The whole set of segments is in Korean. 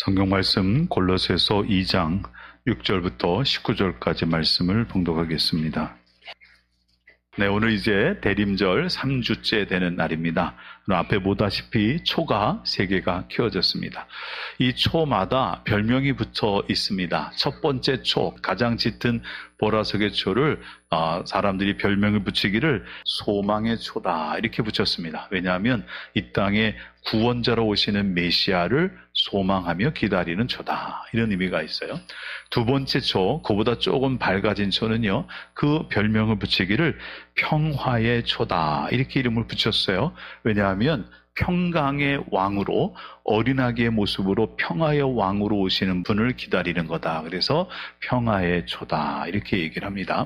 성경 말씀 골로새서 2장 6절부터 19절까지 말씀을 봉독하겠습니다. 네, 오늘 이제 대림절 3주째 되는 날입니다. 앞에 보다시피 초가 3개가 키워졌습니다. 이 초마다 별명이 붙어 있습니다. 첫 번째 초, 가장 짙은 보라색의 초를 사람들이 별명을 붙이기를 소망의 초다 이렇게 붙였습니다. 왜냐하면 이 땅에 구원자로 오시는 메시아를 소망하며 기다리는 초다 이런 의미가 있어요. 두 번째 초, 그보다 조금 밝아진 초는요, 그 별명을 붙이기를 평화의 초다 이렇게 이름을 붙였어요. 왜냐하면 평강의 왕으로, 어린아기의 모습으로 평화의 왕으로 오시는 분을 기다리는 거다. 그래서 평화의 초다 이렇게 얘기를 합니다.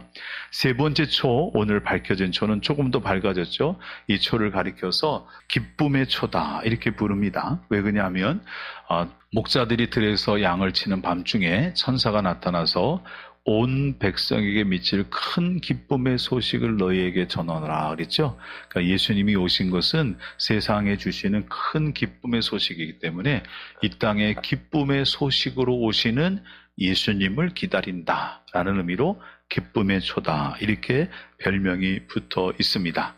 세 번째 초, 오늘 밝혀진 초는 조금 더 밝아졌죠. 이 초를 가리켜서 기쁨의 초다 이렇게 부릅니다. 왜 그러냐면 목자들이 들에서 양을 치는 밤중에 천사가 나타나서 온 백성에게 미칠 큰 기쁨의 소식을 너희에게 전하노라 그랬죠. 그러니까 예수님이 오신 것은 세상에 주시는 큰 기쁨의 소식이기 때문에 이 땅에 기쁨의 소식으로 오시는 예수님을 기다린다라는 의미로 기쁨의 초다 이렇게 별명이 붙어 있습니다.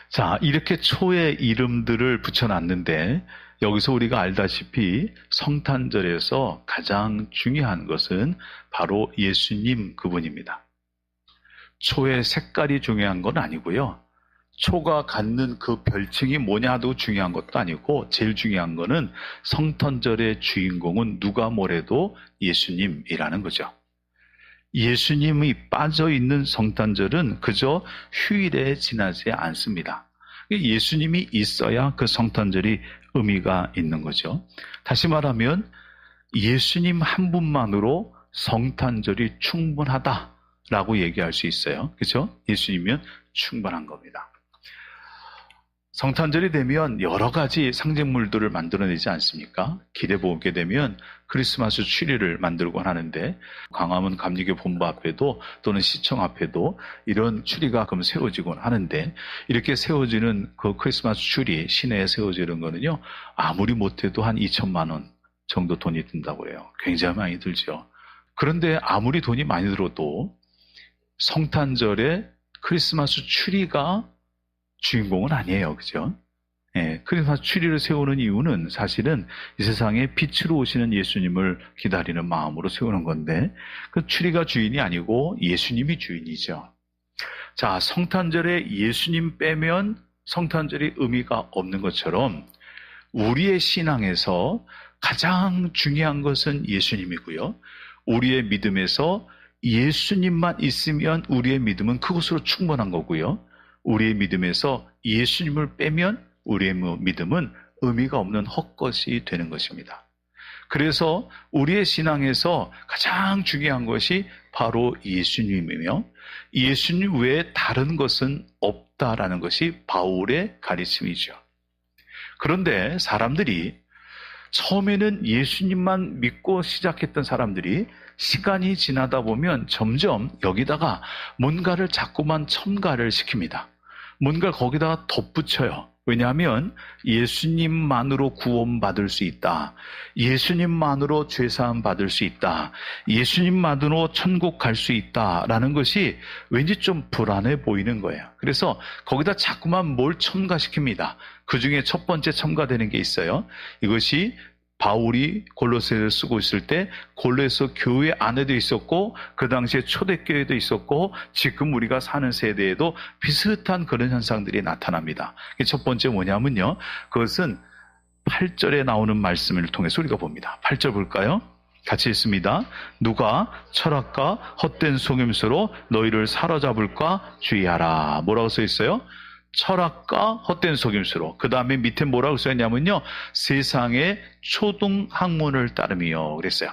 자, 이렇게 초의 이름들을 붙여놨는데 여기서 우리가 알다시피 성탄절에서 가장 중요한 것은 바로 예수님 그분입니다. 초의 색깔이 중요한 건 아니고요. 초가 갖는 그 별칭이 뭐냐도 중요한 것도 아니고 제일 중요한 거는 성탄절의 주인공은 누가 뭐래도 예수님이라는 거죠. 예수님이 빠져있는 성탄절은 그저 휴일에 지나지 않습니다. 예수님이 있어야 그 성탄절이 의미가 있는 거죠. 다시 말하면 예수님 한 분만으로 성탄절이 충분하다라고 얘기할 수 있어요. 그렇죠? 예수님이면 충분한 겁니다. 성탄절이 되면 여러 가지 상징물들을 만들어내지 않습니까? 길에 보게 되면 크리스마스 트리를 만들곤 하는데 광화문 감리교 본부 앞에도 또는 시청 앞에도 이런 트리가 그럼 세워지곤 하는데 이렇게 세워지는 그 크리스마스 트리 시내에 세워지는 거는요 아무리 못해도 한 2천만 원 정도 돈이 든다고 해요. 굉장히 많이 들죠. 그런데 아무리 돈이 많이 들어도 성탄절에 크리스마스 트리가 주인공은 아니에요. 그죠? 예, 크리스마스 트리를 세우는 이유는 사실은 이 세상에 빛으로 오시는 예수님을 기다리는 마음으로 세우는 건데 그 트리가 주인이 아니고 예수님이 주인이죠. 자, 성탄절에 예수님 빼면 성탄절이 의미가 없는 것처럼 우리의 신앙에서 가장 중요한 것은 예수님이고요. 우리의 믿음에서 예수님만 있으면 우리의 믿음은 그것으로 충분한 거고요. 우리의 믿음에서 예수님을 빼면 우리의 믿음은 의미가 없는 헛것이 되는 것입니다. 그래서 우리의 신앙에서 가장 중요한 것이 바로 예수님이며 예수님 외에 다른 것은 없다라는 것이 바울의 가르침이죠. 그런데 사람들이 처음에는 예수님만 믿고 시작했던 사람들이 시간이 지나다 보면 점점 여기다가 뭔가를 자꾸만 첨가를 시킵니다. 뭔가를 거기다가 덧붙여요. 왜냐하면 예수님만으로 구원받을 수 있다. 예수님만으로 죄사함 받을 수 있다. 예수님만으로 천국 갈 수 있다라는 것이 왠지 좀 불안해 보이는 거예요. 그래서 거기다 자꾸만 뭘 첨가시킵니다. 그 중에 첫 번째 첨가되는 게 있어요. 이것이 바울이 골로새를 쓰고 있을 때 골로새 교회 안에도 있었고 그 당시에 초대교회도 있었고 지금 우리가 사는 세대에도 비슷한 그런 현상들이 나타납니다. 첫 번째 뭐냐면요. 그것은 8절에 나오는 말씀을 통해서 우리가 봅니다. 8절 볼까요? 같이 읽습니다. 누가 철학과 헛된 속임수로 너희를 사로잡을까 주의하라. 뭐라고 써 있어요? 철학과 헛된 속임수로. 그 다음에 밑에 뭐라고 써있냐면요. 세상의 초등학문을 따르며 그랬어요.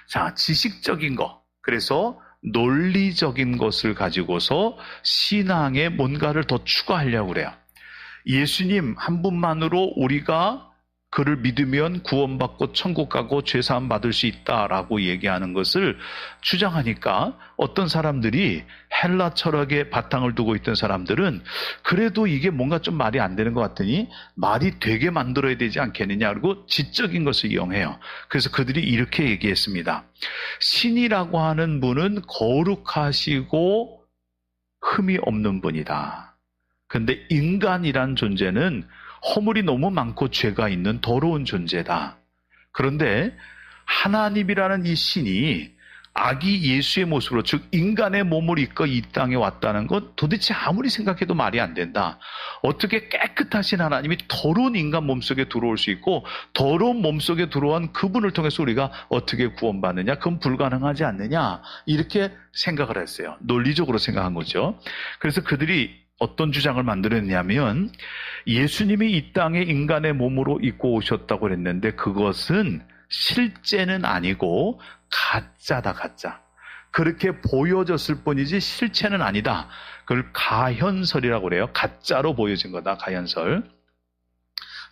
자, 지식적인 거. 그래서 논리적인 것을 가지고서 신앙에 뭔가를 더 추가하려고 그래요. 예수님 한 분만으로 우리가 그를 믿으면 구원받고 천국 가고 죄사함 받을 수 있다라고 얘기하는 것을 주장하니까 어떤 사람들이 헬라 철학의 바탕을 두고 있던 사람들은 그래도 이게 뭔가 좀 말이 안 되는 것 같으니 말이 되게 만들어야 되지 않겠느냐, 그리고 지적인 것을 이용해요. 그래서 그들이 이렇게 얘기했습니다. 신이라고 하는 분은 거룩하시고 흠이 없는 분이다. 그런데 인간이란 존재는 허물이 너무 많고 죄가 있는 더러운 존재다. 그런데 하나님이라는 이 신이 아기 예수의 모습으로, 즉 인간의 몸을 입고 이 땅에 왔다는 건 도대체 아무리 생각해도 말이 안 된다. 어떻게 깨끗하신 하나님이 더러운 인간 몸속에 들어올 수 있고 더러운 몸속에 들어온 그분을 통해서 우리가 어떻게 구원받느냐? 그건 불가능하지 않느냐? 이렇게 생각을 했어요. 논리적으로 생각한 거죠. 그래서 그들이 어떤 주장을 만들었냐면 예수님이 이 땅에 인간의 몸으로 입고 오셨다고 그랬는데 그것은 실제는 아니고 가짜다, 가짜. 그렇게 보여졌을 뿐이지 실체는 아니다. 그걸 가현설이라고 그래요. 가짜로 보여진 거다, 가현설.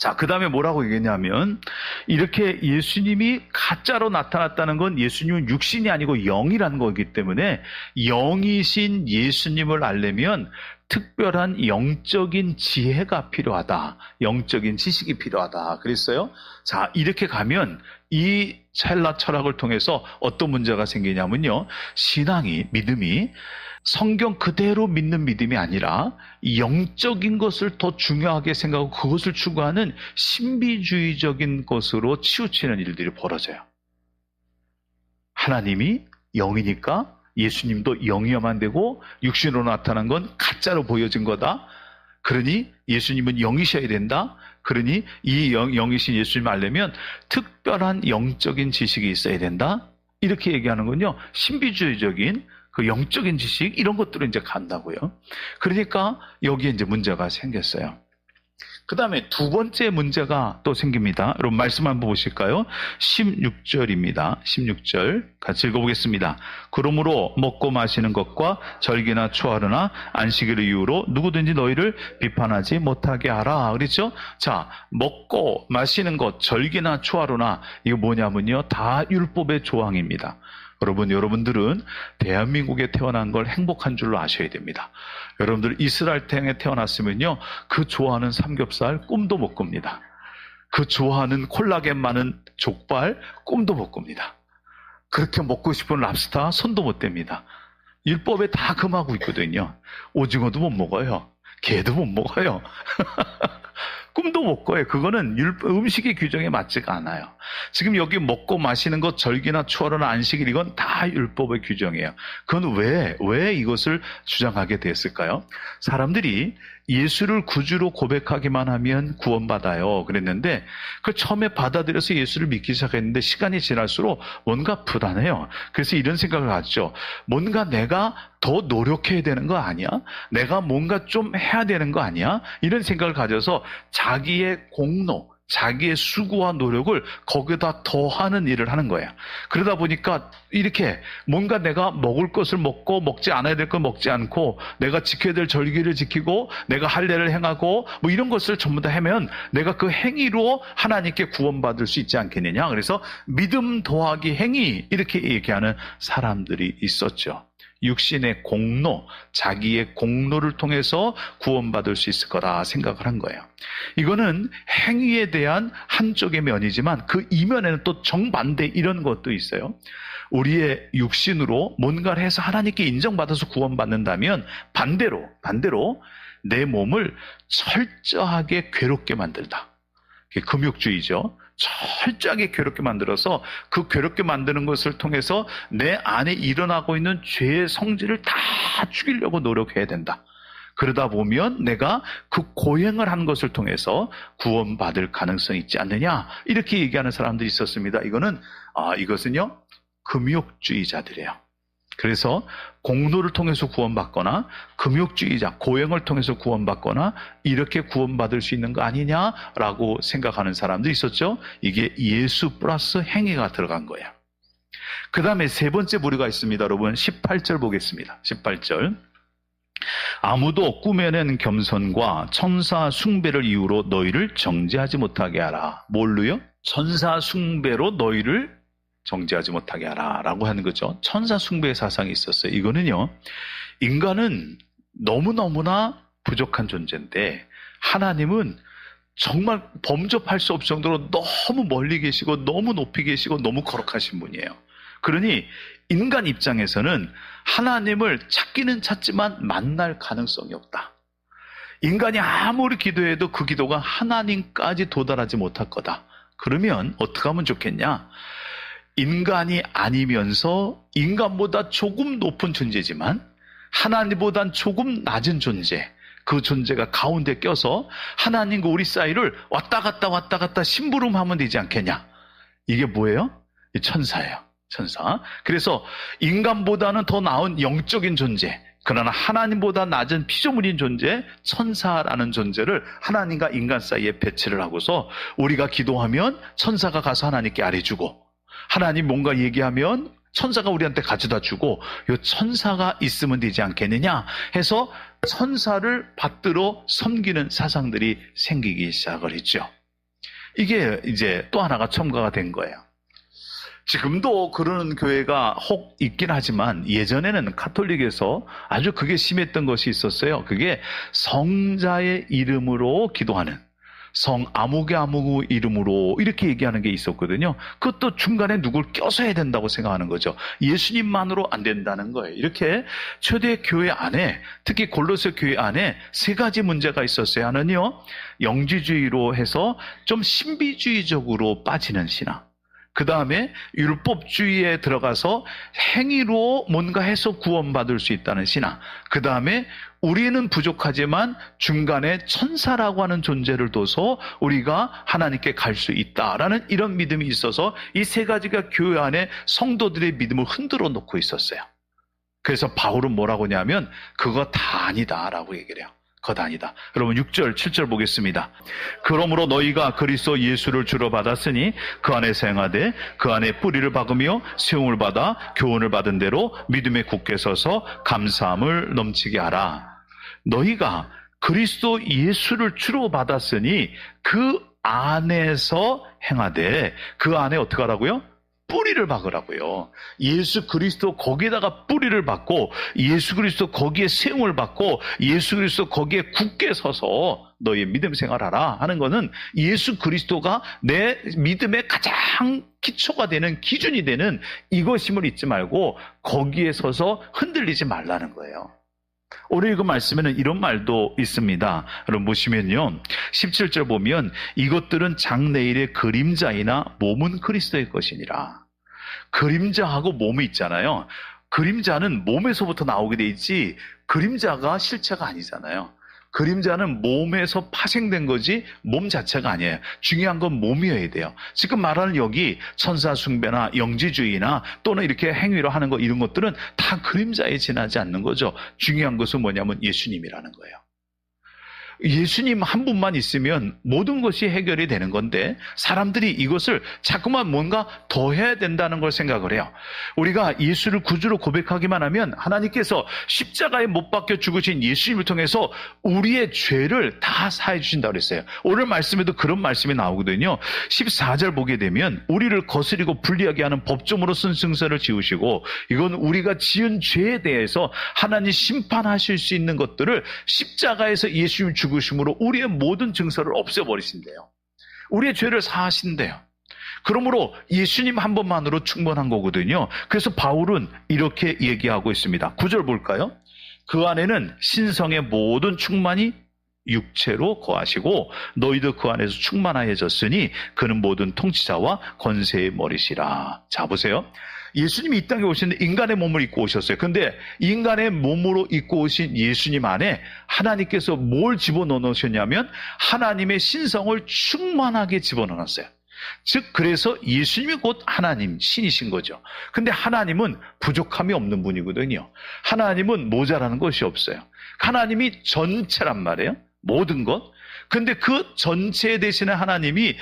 자, 그 다음에 뭐라고 얘기했냐면 이렇게 예수님이 가짜로 나타났다는 건 예수님은 육신이 아니고 영이라는 거기 때문에 영이신 예수님을 알려면 특별한 영적인 지혜가 필요하다. 영적인 지식이 필요하다. 그랬어요. 자, 이렇게 가면 이 헬라 철학을 통해서 어떤 문제가 생기냐면요. 신앙이, 믿음이 성경 그대로 믿는 믿음이 아니라 영적인 것을 더 중요하게 생각하고 그것을 추구하는 신비주의적인 것으로 치우치는 일들이 벌어져요. 하나님이 영이니까 예수님도 영이어만 되고 육신으로 나타난 건 가짜로 보여진 거다. 그러니 예수님은 영이셔야 된다. 그러니 이 영이신 예수님을 알려면 특별한 영적인 지식이 있어야 된다. 이렇게 얘기하는군요. 신비주의적인 그 영적인 지식 이런 것들을 이제 간다고요. 그러니까 여기에 이제 문제가 생겼어요. 그 다음에 두 번째 문제가 또 생깁니다. 여러분 말씀 한번 보실까요? 16절입니다. 16절 같이 읽어보겠습니다. 그러므로 먹고 마시는 것과 절기나 초하루나 안식일의 이유로 누구든지 너희를 비판하지 못하게 하라. 그렇죠? 자, 먹고 마시는 것, 절기나 초하루나 이거 뭐냐면요. 다 율법의 조항입니다. 여러분들은 대한민국에 태어난 걸 행복한 줄로 아셔야 됩니다. 여러분들 이스라엘 땅에 태어났으면요, 그 좋아하는 삼겹살 꿈도 못 꿉니다. 그 좋아하는 콜라겐 많은 족발 꿈도 못 꿉니다. 그렇게 먹고 싶은 랍스터 손도 못 댑니다. 율법에 다 금하고 있거든요. 오징어도 못 먹어요. 개도 못 먹어요. 꿈도 못 꿔요. 그거는 음식의 규정에 맞지가 않아요. 지금 여기 먹고 마시는 것, 절기나 초하루나 안식일 이건 다 율법의 규정이에요. 그건 왜 이것을 주장하게 됐을까요? 사람들이 예수를 구주로 고백하기만 하면 구원받아요. 그랬는데 그 처음에 받아들여서 예수를 믿기 시작했는데 시간이 지날수록 뭔가 불안해요. 그래서 이런 생각을 하죠. 뭔가 내가 더 노력해야 되는 거 아니야? 내가 뭔가 좀 해야 되는 거 아니야? 이런 생각을 가져서 자기의 공로, 자기의 수고와 노력을 거기다 더하는 일을 하는 거예요. 그러다 보니까 이렇게 뭔가 내가 먹을 것을 먹고 먹지 않아야 될 걸 먹지 않고 내가 지켜야 될 절기를 지키고 내가 할례를 행하고 뭐 이런 것을 전부 다 하면 내가 그 행위로 하나님께 구원받을 수 있지 않겠느냐. 그래서 믿음 더하기 행위 이렇게 얘기하는 사람들이 있었죠. 육신의 공로, 자기의 공로를 통해서 구원받을 수 있을 거라 생각을 한 거예요. 이거는 행위에 대한 한쪽의 면이지만 그 이면에는 또 정반대 이런 것도 있어요. 우리의 육신으로 뭔가를 해서 하나님께 인정받아서 구원받는다면 반대로 내 몸을 철저하게 괴롭게 만들다. 그게 금욕주의죠. 철저하게 괴롭게 만들어서 그 괴롭게 만드는 것을 통해서 내 안에 일어나고 있는 죄의 성질을 다 죽이려고 노력해야 된다. 그러다 보면 내가 그 고행을 한 것을 통해서 구원받을 가능성이 있지 않느냐 이렇게 얘기하는 사람들이 있었습니다. 이것은요 금욕주의자들이에요. 그래서 공로를 통해서 구원받거나 금욕주의자, 고행을 통해서 구원받거나 이렇게 구원받을 수 있는 거 아니냐라고 생각하는 사람도 있었죠. 이게 예수 플러스 행위가 들어간 거예요. 그 다음에 세 번째 부류가 있습니다. 여러분 18절 보겠습니다. 18절. 아무도 꾸며낸 겸손과 천사 숭배를 이유로 너희를 정죄하지 못하게 하라. 뭘로요? 천사 숭배로 너희를 정죄하지 못하게 하라 라고 하는 거죠. 천사 숭배의 사상이 있었어요. 이거는요, 인간은 너무너무나 부족한 존재인데 하나님은 정말 범접할 수 없을 정도로 너무 멀리 계시고 너무 높이 계시고 너무 거룩하신 분이에요. 그러니 인간 입장에서는 하나님을 찾기는 찾지만 만날 가능성이 없다. 인간이 아무리 기도해도 그 기도가 하나님까지 도달하지 못할 거다. 그러면 어떻게 하면 좋겠냐? 인간이 아니면서 인간보다 조금 높은 존재지만 하나님보단 조금 낮은 존재, 그 존재가 가운데 껴서 하나님과 우리 사이를 왔다 갔다 심부름하면 되지 않겠냐? 이게 뭐예요? 이 천사예요. 천사. 그래서 인간보다는 더 나은 영적인 존재, 그러나 하나님보다 낮은 피조물인 존재, 천사라는 존재를 하나님과 인간 사이에 배치를 하고서 우리가 기도하면 천사가 가서 하나님께 아뢰주고, 하나님 뭔가 얘기하면 천사가 우리한테 가져다 주고, 이 천사가 있으면 되지 않겠느냐 해서 천사를 받들어 섬기는 사상들이 생기기 시작을 했죠. 이게 이제 또 하나가 첨가가 된 거예요. 지금도 그런 교회가 혹 있긴 하지만 예전에는 카톨릭에서 아주 그게 심했던 것이 있었어요. 그게 성자의 이름으로 기도하는, 성 아무개 이름으로 이렇게 얘기하는 게 있었거든요. 그것도 중간에 누굴 껴서 해야 된다고 생각하는 거죠. 예수님만으로 안 된다는 거예요. 이렇게 초대 교회 안에, 특히 골로새 교회 안에 세 가지 문제가 있었어요. 하나는요, 영지주의로 해서 좀 신비주의적으로 빠지는 신앙. 그 다음에 율법주의에 들어가서 행위로 뭔가 해서 구원받을 수 있다는 신앙. 그 다음에 우리는 부족하지만 중간에 천사라고 하는 존재를 둬서 우리가 하나님께 갈 수 있다라는 이런 믿음이 있어서 이 세 가지가 교회 안에 성도들의 믿음을 흔들어 놓고 있었어요. 그래서 바울은 뭐라고 하냐면 그거 다 아니다라고 얘기를 해요. 그것 아니다. 여러분 6절, 7절 보겠습니다. 그러므로 너희가 그리스도 예수를 주로 받았으니 그 안에서 행하되 그 안에 뿌리를 박으며 세움을 받아 교훈을 받은 대로 믿음에 굳게 서서 감사함을 넘치게 하라. 너희가 그리스도 예수를 주로 받았으니 그 안에서 행하되, 그 안에 어떻게 하라고요? 뿌리를 박으라고요. 예수 그리스도 거기에다가 뿌리를 박고, 예수 그리스도 거기에 세움을 받고, 예수 그리스도 거기에 굳게 서서 너의 믿음 생활하라 하는 것은 예수 그리스도가 내 믿음의 가장 기초가 되는, 기준이 되는 이것임을 잊지 말고 거기에 서서 흔들리지 말라는 거예요. 오늘 읽은 말씀에는 이런 말도 있습니다. 여러분 보시면요, 17절 보면 이것들은 장래일의 그림자이나 몸은 그리스도의 것이니라. 그림자하고 몸이 있잖아요. 그림자는 몸에서부터 나오게 돼 있지 그림자가 실체가 아니잖아요. 그림자는 몸에서 파생된 거지 몸 자체가 아니에요. 중요한 건 몸이어야 돼요. 지금 말하는 여기 천사 숭배나 영지주의나 또는 이렇게 행위로 하는 거, 이런 것들은 다 그림자에 지나지 않는 거죠. 중요한 것은 뭐냐면 예수님이라는 거예요. 예수님 한 분만 있으면 모든 것이 해결이 되는 건데 사람들이 이것을 자꾸만 뭔가 더 해야 된다는 걸 생각을 해요. 우리가 예수를 구주로 고백하기만 하면 하나님께서 십자가에 못 박혀 죽으신 예수님을 통해서 우리의 죄를 다 사해 주신다고 그랬어요. 오늘 말씀에도 그런 말씀이 나오거든요. 14절 보게 되면 우리를 거스리고 불리하게 하는 법조문으로 쓴 증서를 지우시고, 이건 우리가 지은 죄에 대해서 하나님 심판하실 수 있는 것들을 십자가에서 예수님 죽으심으로 우리의 모든 증서를 없애버리신대요. 우리의 죄를 사하신대요. 그러므로 예수님 한 번만으로 충분한 거거든요. 그래서 바울은 이렇게 얘기하고 있습니다. 9절 볼까요? 그 안에는 신성의 모든 충만이 육체로 거하시고 너희도 그 안에서 충만하여졌으니 그는 모든 통치자와 권세의 머리시라. 자, 보세요. 예수님이 이 땅에 오시는데 인간의 몸을 입고 오셨어요. 근데 인간의 몸으로 입고 오신 예수님 안에 하나님께서 뭘 집어넣어 놓으셨냐면 하나님의 신성을 충만하게 집어넣어 놨어요. 즉 그래서 예수님이 곧 하나님, 신이신 거죠. 근데 하나님은 부족함이 없는 분이거든요. 하나님은 모자라는 것이 없어요. 하나님이 전체란 말이에요. 모든 것. 근데 그 전체 대신에 하나님이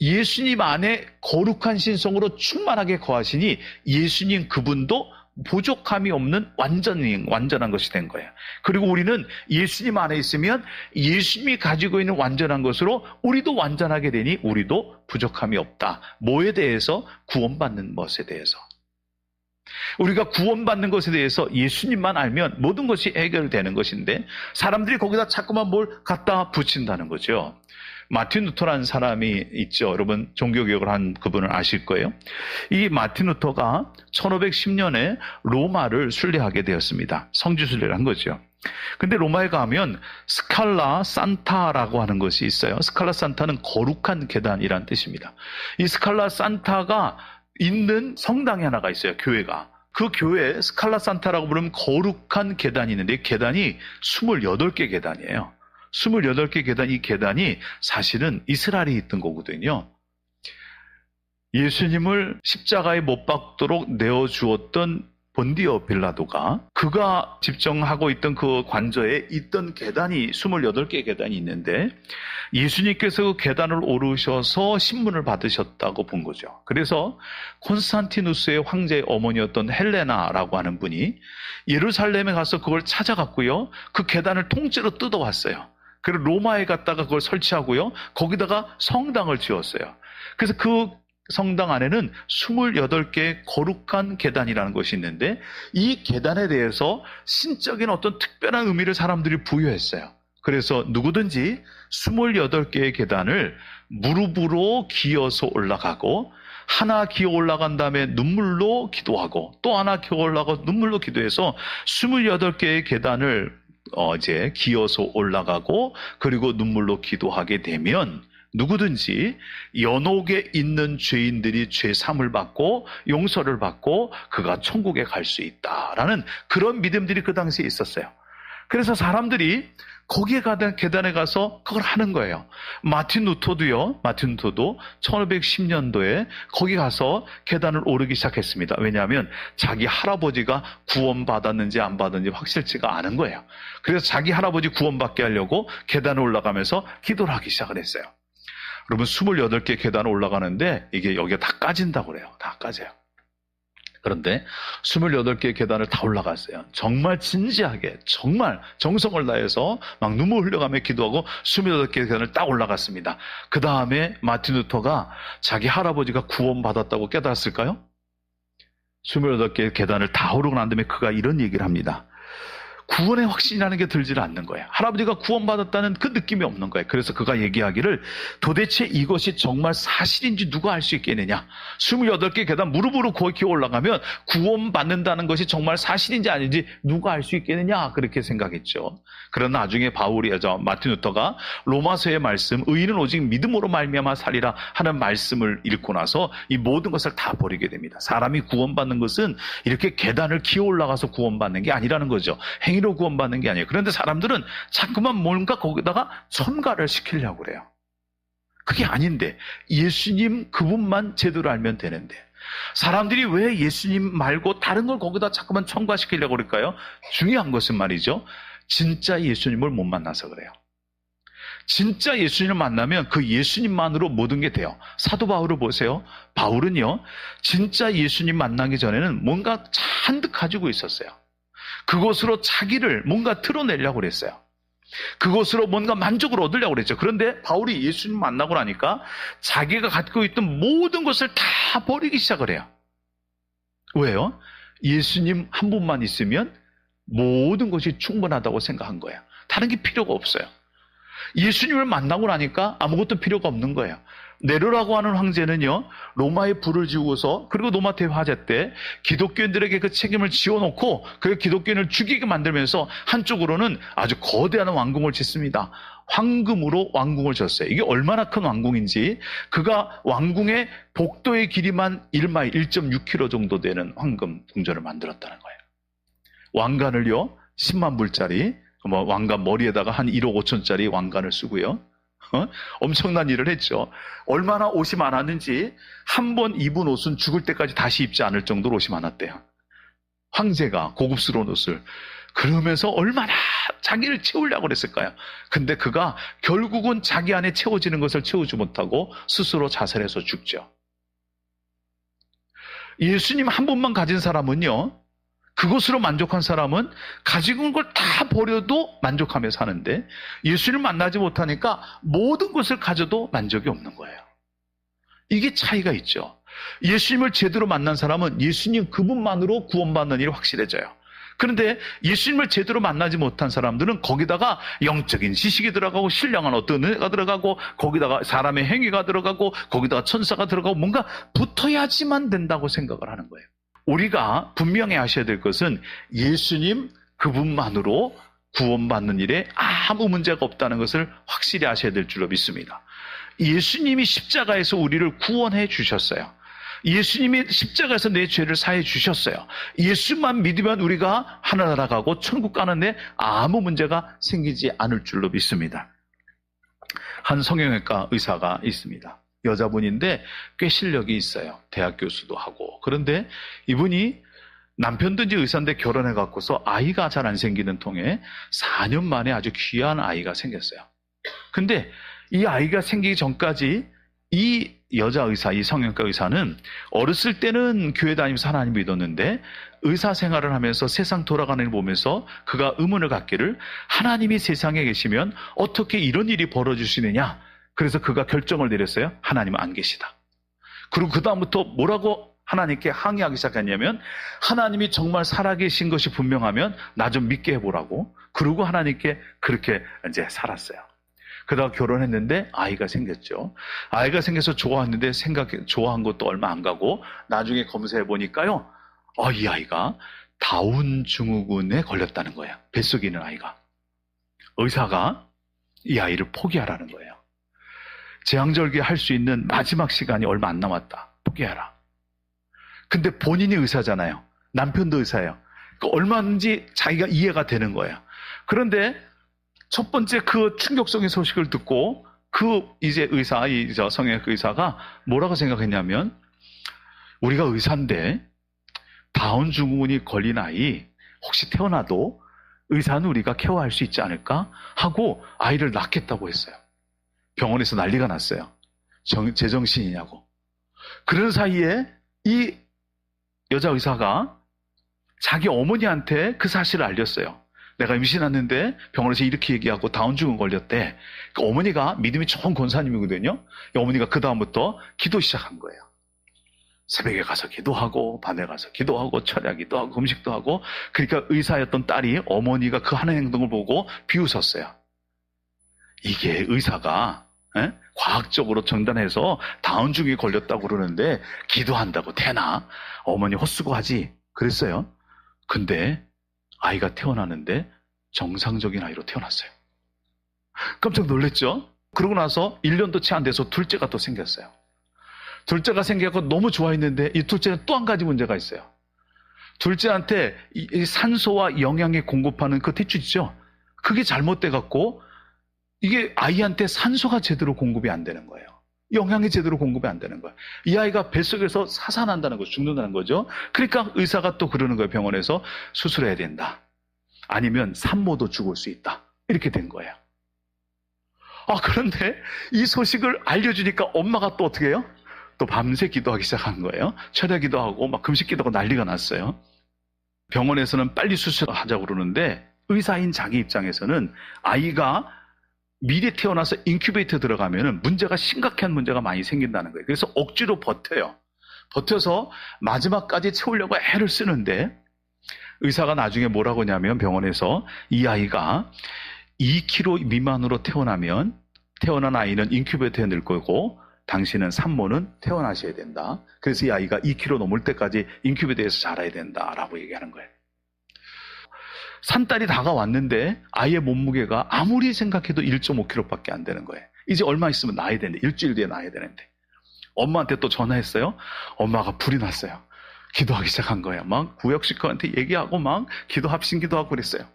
예수님 안에 거룩한 신성으로 충만하게 거하시니 예수님 그분도 부족함이 없는 완전한 것이 된 거예요. 그리고 우리는 예수님 안에 있으면 예수님이 가지고 있는 완전한 것으로 우리도 완전하게 되니 우리도 부족함이 없다. 뭐에 대해서? 구원받는 것에 대해서. 우리가 구원받는 것에 대해서 예수님만 알면 모든 것이 해결되는 것인데 사람들이 거기다 자꾸만 뭘 갖다 붙인다는 거죠. 마틴 루터라는 사람이 있죠. 여러분 종교개혁을 한 그분을 아실 거예요. 이 마틴 루터가 1510년에 로마를 순례하게 되었습니다. 성지 순례를 한 거죠. 근데 로마에 가면 스칼라 산타라고 하는 것이 있어요. 스칼라 산타는 거룩한 계단이란 뜻입니다. 이 스칼라 산타가 있는 성당이 하나가 있어요. 교회가. 그 교회에 스칼라 산타라고 부르면 거룩한 계단이 있는데 이 계단이 28개 계단이에요. 28개 계단, 이 계단이 사실은 이스라엘에 있던 거거든요. 예수님을 십자가에 못 박도록 내어주었던 본디오 빌라도가 그가 집정하고 있던 그 관저에 있던 계단이 28개의 계단이 있는데 예수님께서 그 계단을 오르셔서 신문을 받으셨다고 본 거죠. 그래서 콘스탄티누스의 황제의 어머니였던 헬레나라고 하는 분이 예루살렘에 가서 그걸 찾아갔고요. 그 계단을 통째로 뜯어왔어요. 그리고 로마에 갔다가 그걸 설치하고요. 거기다가 성당을 지었어요. 그래서 그 성당 안에는 28개의 거룩한 계단이라는 것이 있는데 이 계단에 대해서 신적인 어떤 특별한 의미를 사람들이 부여했어요. 그래서 누구든지 28개의 계단을 무릎으로 기어서 올라가고 하나 기어 올라간 다음에 눈물로 기도하고 또 하나 기어 올라가고 눈물로 기도해서 28개의 계단을 이제 기어서 올라가고 그리고 눈물로 기도하게 되면 누구든지 연옥에 있는 죄인들이 죄 사함을 받고 용서를 받고 그가 천국에 갈 수 있다라는 그런 믿음들이 그 당시에 있었어요. 그래서 사람들이 거기에 가던 계단에 가서 그걸 하는 거예요. 마틴 루터도 1510년도에 거기 가서 계단을 오르기 시작했습니다. 왜냐하면 자기 할아버지가 구원받았는지 안 받았는지 확실치가 않은 거예요. 그래서 자기 할아버지 구원받게 하려고 계단을 올라가면서 기도를 하기 시작을 했어요. 여러분 28개 계단을 올라가는데 이게 여기가 다 까진다고 그래요. 다 까져요. 그런데 28개의 계단을 다 올라갔어요. 정말 진지하게 정말 정성을 다해서 막 눈물 흘려가며 기도하고 28개의 계단을 딱 올라갔습니다. 그 다음에 마틴 루터가 자기 할아버지가 구원받았다고 깨달았을까요? 28개의 계단을 다 오르고 난 다음에 그가 이런 얘기를 합니다. 구원의 확신이라는 게 들지를 않는 거예요. 할아버지가 구원받았다는 그 느낌이 없는 거예요. 그래서 그가 얘기하기를 도대체 이것이 정말 사실인지 누가 알 수 있겠느냐. 28개 계단 무릎으로 거기 올라가면 구원받는다는 것이 정말 사실인지 아닌지 누가 알 수 있겠느냐. 그렇게 생각했죠. 그러나 나중에 마틴 루터가 로마서의 말씀 의인은 오직 믿음으로 말미암아 살리라 하는 말씀을 읽고 나서 이 모든 것을 다 버리게 됩니다. 사람이 구원받는 것은 이렇게 계단을 기어 올라가서 구원받는 게 아니라는 거죠. 행위로 구원받는 게 아니에요. 그런데 사람들은 자꾸만 뭔가 거기다가 첨가를 시키려고 그래요. 그게 아닌데 예수님 그분만 제대로 알면 되는데 사람들이 왜 예수님 말고 다른 걸 거기다 자꾸만 첨가시키려고 그럴까요? 중요한 것은 말이죠. 진짜 예수님을 못 만나서 그래요. 진짜 예수님을 만나면 그 예수님만으로 모든 게 돼요. 사도 바울을 보세요. 바울은요. 진짜 예수님 만나기 전에는 뭔가 잔뜩 가지고 있었어요. 그것으로 자기를 뭔가 드러내려고 그랬어요. 그것으로 뭔가 만족을 얻으려고 그랬죠. 그런데 바울이 예수님 만나고 나니까 자기가 갖고 있던 모든 것을 다 버리기 시작을 해요. 왜요? 예수님 한 분만 있으면 모든 것이 충분하다고 생각한 거예요. 다른 게 필요가 없어요. 예수님을 만나고 나니까 아무것도 필요가 없는 거예요. 네로라고 하는 황제는요, 로마에 불을 지우고서, 그리고 로마 대화제 때 기독교인들에게 그 책임을 지어놓고, 그 기독교인을 죽이게 만들면서 한쪽으로는 아주 거대한 왕궁을 짓습니다. 황금으로 왕궁을 졌어요. 이게 얼마나 큰 왕궁인지, 그가 왕궁의 복도의 길이만 1마일, 1.6km 정도 되는 황금 궁전을 만들었다는 거예요. 왕관을요, 10만 불짜리, 왕관 머리에다가 한 1억 5천짜리 왕관을 쓰고요. 엄청난 일을 했죠. 얼마나 옷이 많았는지 한 번 입은 옷은 죽을 때까지 다시 입지 않을 정도로 옷이 많았대요. 황제가 고급스러운 옷을. 그러면서 얼마나 자기를 채우려고 그랬을까요? 근데 그가 결국은 자기 안에 채워지는 것을 채우지 못하고 스스로 자살해서 죽죠. 예수님 한 분만 가진 사람은요, 그것으로 만족한 사람은 가지고 온 걸 다 버려도 만족하며 사는데 예수를 만나지 못하니까 모든 것을 가져도 만족이 없는 거예요. 이게 차이가 있죠. 예수님을 제대로 만난 사람은 예수님 그분만으로 구원받는 일이 확실해져요. 그런데 예수님을 제대로 만나지 못한 사람들은 거기다가 영적인 지식이 들어가고 신령한 어떤 은혜가 들어가고 거기다가 사람의 행위가 들어가고 거기다가 천사가 들어가고 뭔가 붙어야지만 된다고 생각을 하는 거예요. 우리가 분명히 아셔야 될 것은 예수님 그분만으로 구원받는 일에 아무 문제가 없다는 것을 확실히 아셔야 될 줄로 믿습니다. 예수님이 십자가에서 우리를 구원해 주셨어요. 예수님이 십자가에서 내 죄를 사해 주셨어요. 예수만 믿으면 우리가 하늘나라 가고 천국 가는데 아무 문제가 생기지 않을 줄로 믿습니다. 한 성형외과 의사가 있습니다. 여자분인데 꽤 실력이 있어요. 대학 교수도 하고. 그런데 이분이 남편도 이제 의사인데 결혼해 갖고서 아이가 잘 안 생기는 통에 4년 만에 아주 귀한 아이가 생겼어요. 근데 이 아이가 생기기 전까지 이 여자 의사, 이 성형외과 의사는 어렸을 때는 교회 다니면서 하나님 믿었는데 의사 생활을 하면서 세상 돌아가는 걸 보면서 그가 의문을 갖기를 하나님이 세상에 계시면 어떻게 이런 일이 벌어지시느냐. 그래서 그가 결정을 내렸어요. 하나님은 안 계시다. 그리고 그 다음부터 뭐라고 하나님께 항의하기 시작했냐면 하나님이 정말 살아계신 것이 분명하면 나 좀 믿게 해보라고. 그리고 하나님께 그렇게 이제 살았어요. 그러다가 결혼했는데 아이가 생겼죠. 아이가 생겨서 좋아했는데 좋아한 것도 얼마 안 가고 나중에 검사해 보니까요. 이 아이가 다운 증후군에 걸렸다는 거예요. 뱃속에 있는 아이가. 의사가 이 아이를 포기하라는 거예요. 제왕절개 할 수 있는 마지막 시간이 얼마 안 남았다. 포기하라. 근데 본인이 의사잖아요. 남편도 의사예요. 얼마든지 자기가 이해가 되는 거예요. 그런데 첫 번째 그 충격적인 소식을 듣고 이제 의사, 이 성형외과 의사가 뭐라고 생각했냐면 우리가 의사인데 다운 증후군이 걸린 아이 혹시 태어나도 의사는 우리가 케어할 수 있지 않을까 하고 아이를 낳겠다고 했어요. 병원에서 난리가 났어요. 제정신이냐고. 그런 사이에 이 여자 의사가 자기 어머니한테 그 사실을 알렸어요. 내가 임신했는데 병원에서 이렇게 얘기하고 다운 증후군 걸렸대. 그 어머니가 믿음이 좋은 권사님이거든요. 어머니가 그 다음부터 기도 시작한 거예요. 새벽에 가서 기도하고 밤에 가서 기도하고 철야기도 하고 음식도 하고. 그러니까 의사였던 딸이 어머니가 그 하는 행동을 보고 비웃었어요. 이게 의사가 과학적으로診断해서 다운 증후군이 걸렸다고 그러는데 기도한다고 되나? 어머니 헛수고하지. 그랬어요. 근데 아이가 태어나는데 정상적인 아이로 태어났어요. 깜짝 놀랐죠? 그러고 나서 1년도 채 안 돼서 둘째가 또 생겼어요. 둘째가 생겨서 너무 좋아했는데 이 둘째는 또 한 가지 문제가 있어요. 둘째한테 이 산소와 영양이 공급하는 그 대추 있죠? 그게 잘못돼갖고 이게 아이한테 산소가 제대로 공급이 안 되는 거예요. 영양이 제대로 공급이 안 되는 거예요. 이 아이가 뱃속에서 사산한다는 거죠. 죽는다는 거죠. 그러니까 의사가 또 그러는 거예요. 병원에서 수술해야 된다. 아니면 산모도 죽을 수 있다. 이렇게 된 거예요. 그런데 이 소식을 알려주니까 엄마가 또 어떻게 해요? 또 밤새 기도하기 시작한 거예요. 철야 기도하고 막 금식 기도하고 난리가 났어요. 병원에서는 빨리 수술하자고 그러는데 의사인 자기 입장에서는 아이가 미리 태어나서 인큐베이터 들어가면 문제가 심각한 문제가 많이 생긴다는 거예요. 그래서 억지로 버텨요. 버텨서 마지막까지 채우려고 애를 쓰는데 의사가 나중에 뭐라고 하냐면 병원에서 이 아이가 2kg 미만으로 태어난 아이는 인큐베이터에 넣을 거고 당신은 산모는 태어나셔야 된다. 그래서 이 아이가 2kg 넘을 때까지 인큐베이터에서 자라야 된다라고 얘기하는 거예요. 산딸이 다가왔는데 아이의 몸무게가 아무리 생각해도 1.5kg밖에 안 되는 거예요. 이제 얼마 있으면 낳아야 되는데 일주일 뒤에 낳아야 되는데 엄마한테 또 전화했어요. 엄마가 불이 났어요. 기도하기 시작한 거예요. 막 구역식구한테 얘기하고 막 합심 기도하고 그랬어요.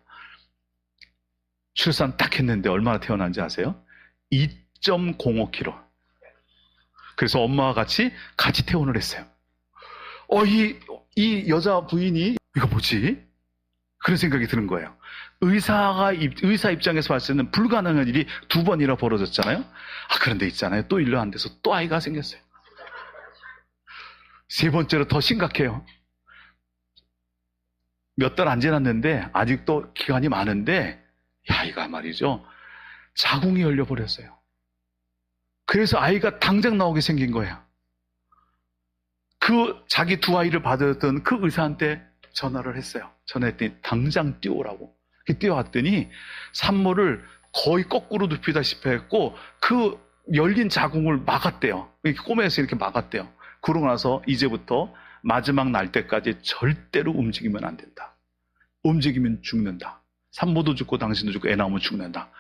출산 딱 했는데 얼마나 태어난지 아세요? 2.05kg. 그래서 엄마와 같이 퇴원을 했어요. 이 여자 부인이 이거 뭐지? 그런 생각이 드는 거예요. 의사 입장에서 봤을 때는 불가능한 일이 2번이나 벌어졌잖아요. 그런데 있잖아요. 또 1년 안 돼서 또 아이가 생겼어요. 3번째로 더 심각해요. 몇 달 안 지났는데 아직도 기간이 많은데 이 아이가 말이죠. 자궁이 열려버렸어요. 그래서 아이가 당장 나오게 생긴 거예요. 그 자기 두 아이를 받았던 그 의사한테 전화를 했어요. 전화했더니 당장 뛰어오라고. 뛰어왔더니 산모를 거의 거꾸로 눕히다시피 했고 그 열린 자궁을 막았대요. 이렇게 꼬매서 이렇게 막았대요. 그러고 나서 이제부터 마지막 날 때까지 절대로 움직이면 안 된다. 움직이면 죽는다. 산모도 죽고 당신도 죽고 애 낳으면 죽는다.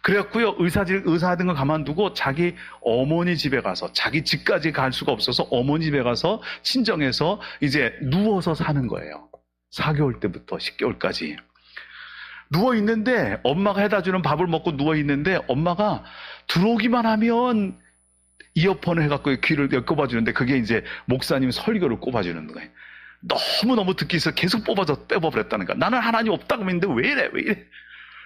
그래갖고요, 의사 하던 거 가만두고 자기 어머니 집에 가서, 자기 집까지 갈 수가 없어서 어머니 집에 가서 친정에서 이제 누워서 사는 거예요. 4개월 때부터 10개월까지. 누워있는데, 엄마가 해다 주는 밥을 먹고 누워있는데, 엄마가 들어오기만 하면 이어폰을 해갖고 귀를 꼽아주는데, 그게 이제 목사님 설교를 꼽아주는 거예요. 너무너무 듣기 싫어서 계속 빼버렸다는 거야. 나는 하나님 없다고 믿는데 왜 이래?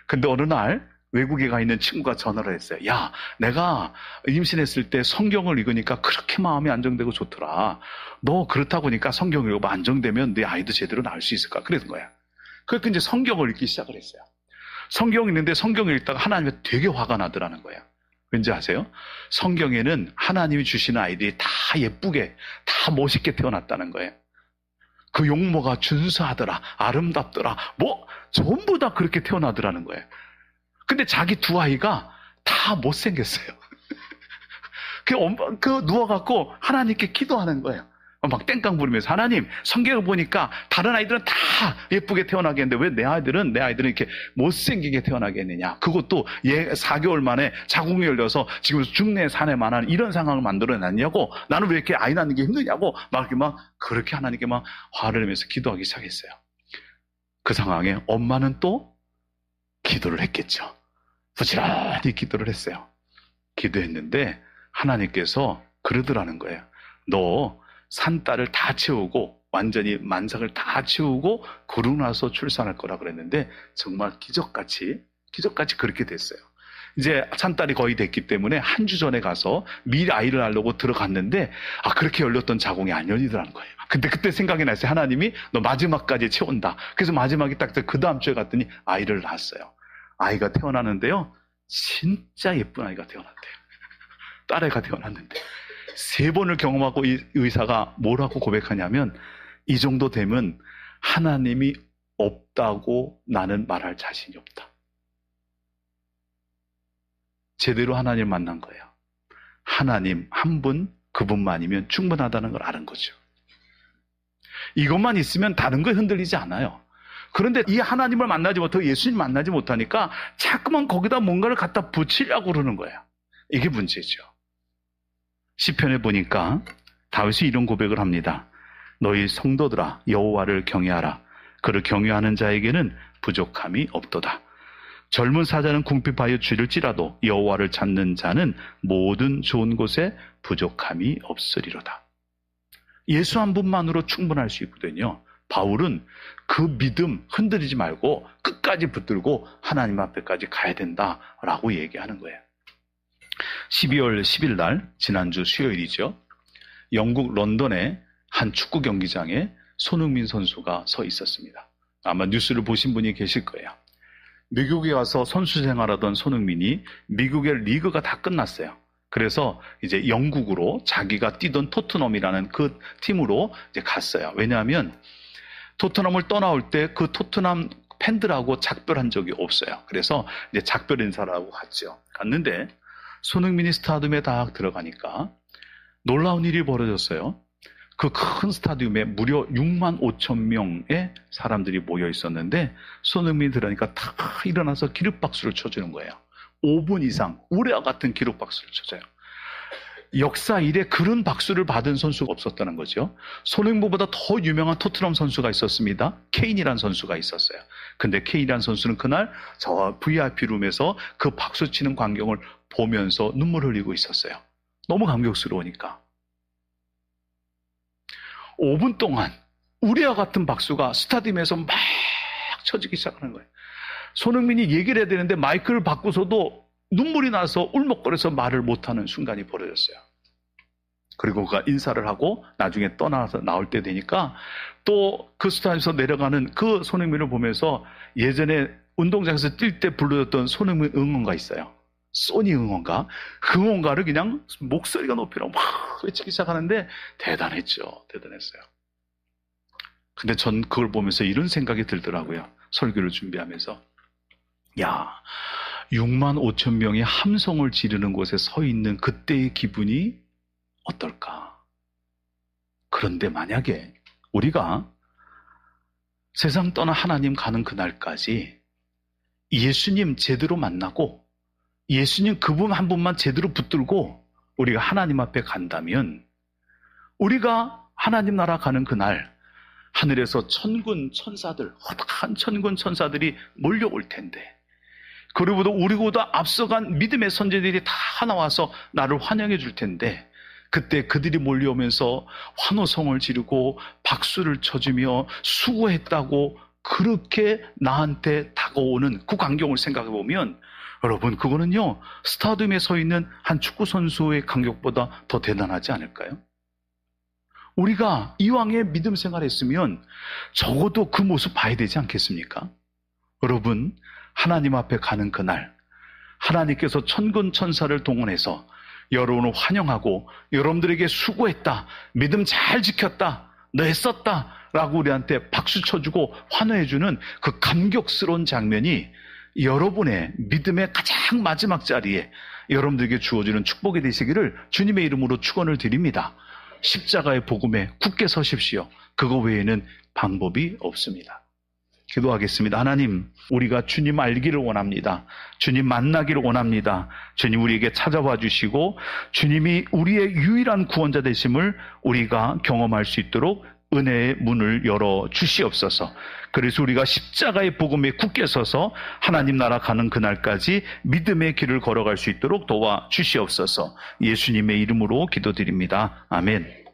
근데 어느 날, 외국에 가 있는 친구가 전화를 했어요. 야, 내가 임신했을 때 성경을 읽으니까 그렇게 마음이 안정되고 좋더라. 너 그렇다고 하니까 성경을 읽으면 안정되면 네 아이도 제대로 낳을 수 있을까? 그랬던 거야. 그래서 이제 성경을 읽기 시작을 했어요. 성경 읽는데 성경을 읽다가 하나님이 되게 화가 나더라는 거예요. 왠지 아세요? 성경에는 하나님이 주시는 아이들이 다 예쁘게, 다 멋있게 태어났다는 거예요. 그 용모가 준수하더라, 아름답더라, 전부 다 그렇게 태어나더라는 거예요. 근데 자기 두 아이가 다 못생겼어요. 누워갖고 하나님께 기도하는 거예요. 막 땡깡 부르면서, 하나님, 성경을 보니까 다른 아이들은 다 예쁘게 태어나게 했는데 왜 내 아이들은 이렇게 못생기게 태어나게 했느냐. 그것도 4개월 만에 자궁이 열려서 지금 중내 산에만 하는 이런 상황을 만들어냈냐고, 나는 왜 이렇게 아이 낳는 게 힘드냐고, 그렇게 하나님께 화를 내면서 기도하기 시작했어요. 그 상황에 엄마는 또 기도를 했겠죠. 부지런히 기도를 했어요. 기도했는데 하나님께서 그러더라는 거예요. 너 산딸을 다 채우고 완전히 만삭을 다 채우고 그러고 나서 출산할 거라 그랬는데 정말 기적같이 그렇게 됐어요. 이제 산딸이 거의 됐기 때문에 한 주 전에 가서 미리 아이를 낳으려고 들어갔는데 그렇게 열렸던 자궁이 안 열리더라는 거예요. 근데 그때 생각이 났어요. 하나님이 너 마지막까지 채운다. 그래서 마지막에 딱 그 다음 주에 갔더니 아이를 낳았어요. 아이가 태어나는데요, 진짜 예쁜 아이가 태어났대요. 딸애가 태어났는데 3번을 경험하고 이 의사가 뭐라고 고백하냐면, 이 정도 되면 하나님이 없다고 나는 말할 자신이 없다. 제대로 하나님 만난 거예요. 하나님 한 분, 그분만이면 충분하다는 걸 아는 거죠. 이것만 있으면 다른 거에 흔들리지 않아요. 그런데 이 하나님을 만나지 못하고 예수님 만나지 못하니까 자꾸만 거기다 뭔가를 갖다 붙이려고 그러는 거예요. 이게 문제죠. 시편에 보니까 다윗이 이런 고백을 합니다. 너희 성도들아, 여호와를 경외하라. 그를 경외하는 자에게는 부족함이 없도다. 젊은 사자는 궁핍하여 쥐를 찌라도 여호와를 찾는 자는 모든 좋은 곳에 부족함이 없으리로다. 예수 한 분만으로 충분할 수 있거든요. 바울은 그 믿음 흔들리지 말고 끝까지 붙들고 하나님 앞에까지 가야 된다라고 얘기하는 거예요. 12월 10일 날, 지난주 수요일이죠. 영국 런던의 한 축구 경기장에 손흥민 선수가 서 있었습니다. 아마 뉴스를 보신 분이 계실 거예요. 미국에 와서 선수 생활하던 손흥민이 미국의 리그가 다 끝났어요. 그래서 이제 영국으로 자기가 뛰던 토트넘이라는 그 팀으로 이제 갔어요. 왜냐하면 토트넘을 떠나올 때 그 토트넘 팬들하고 작별한 적이 없어요. 그래서 이제 작별 인사를 하고 갔죠. 갔는데 손흥민이 스타디움에 딱 들어가니까 놀라운 일이 벌어졌어요. 그 큰 스타디움에 무려 6만 5천 명의 사람들이 모여 있었는데 손흥민이 들어가니까 다 일어나서 기립박수를 쳐주는 거예요. 5분 이상 우레와 같은 기립박수를 쳐줘요. 역사 이래 그런 박수를 받은 선수가 없었다는 거죠. 손흥민보다 더 유명한 토트넘 선수가 있었습니다. 케인이라는 선수가 있었어요. 근데 케인이라는 선수는 그날 저 VIP 룸에서 그 박수 치는 광경을 보면서 눈물 흘리고 있었어요. 너무 감격스러우니까. 5분 동안 우리와 같은 박수가 스타디움에서 막 쳐지기 시작하는 거예요. 손흥민이 얘기를 해야 되는데 마이크를 바꾸서도 눈물이 나서 울먹거려서 말을 못하는 순간이 벌어졌어요. 그리고 그가 인사를 하고 나중에 떠나서 나올 때 되니까 또 그 스타디움에서 내려가는 그 손흥민을 보면서 예전에 운동장에서 뛸 때 불러줬던 손흥민 응원가 있어요. 소니 응원가, 그 응원가를 그냥 목소리가 높이라고 막 외치기 시작하는데 대단했죠. 대단했어요. 근데 전 그걸 보면서 이런 생각이 들더라고요. 설교를 준비하면서. 야, 6만 5천 명이 함성을 지르는 곳에 서 있는 그때의 기분이 어떨까? 그런데 만약에 우리가 세상 떠나 하나님 가는 그날까지 예수님 제대로 만나고 예수님 그분 한 분만 제대로 붙들고 우리가 하나님 앞에 간다면 우리가 하나님 나라 가는 그날 하늘에서 천군 천사들, 허다한 천군 천사들이 몰려올 텐데 그리고도 우리보다 앞서간 믿음의 선제들이 다 나와서 나를 환영해 줄 텐데 그때 그들이 몰려오면서 환호성을 지르고 박수를 쳐주며 수고했다고 그렇게 나한테 다가오는 그 광경을 생각해 보면 여러분 그거는요 스타디움에 서 있는 한 축구 선수의 간격보다 더 대단하지 않을까요? 우리가 이왕의 믿음 생활했으면 적어도 그 모습 봐야 되지 않겠습니까? 여러분 하나님 앞에 가는 그날 하나님께서 천군 천사를 동원해서 여러분을 환영하고 여러분들에게 수고했다, 믿음 잘 지켰다, 너 했었다 라고 우리한테 박수 쳐주고 환호해주는 그 감격스러운 장면이 여러분의 믿음의 가장 마지막 자리에 여러분들에게 주어지는 축복이 되시기를 주님의 이름으로 축원을 드립니다. 십자가의 복음에 굳게 서십시오. 그거 외에는 방법이 없습니다. 기도하겠습니다. 하나님, 우리가 주님 알기를 원합니다. 주님 만나기를 원합니다. 주님 우리에게 찾아와 주시고 주님이 우리의 유일한 구원자 되심을 우리가 경험할 수 있도록 은혜의 문을 열어 주시옵소서. 그래서 우리가 십자가의 복음에 굳게 서서 하나님 나라 가는 그날까지 믿음의 길을 걸어갈 수 있도록 도와 주시옵소서. 예수님의 이름으로 기도드립니다. 아멘.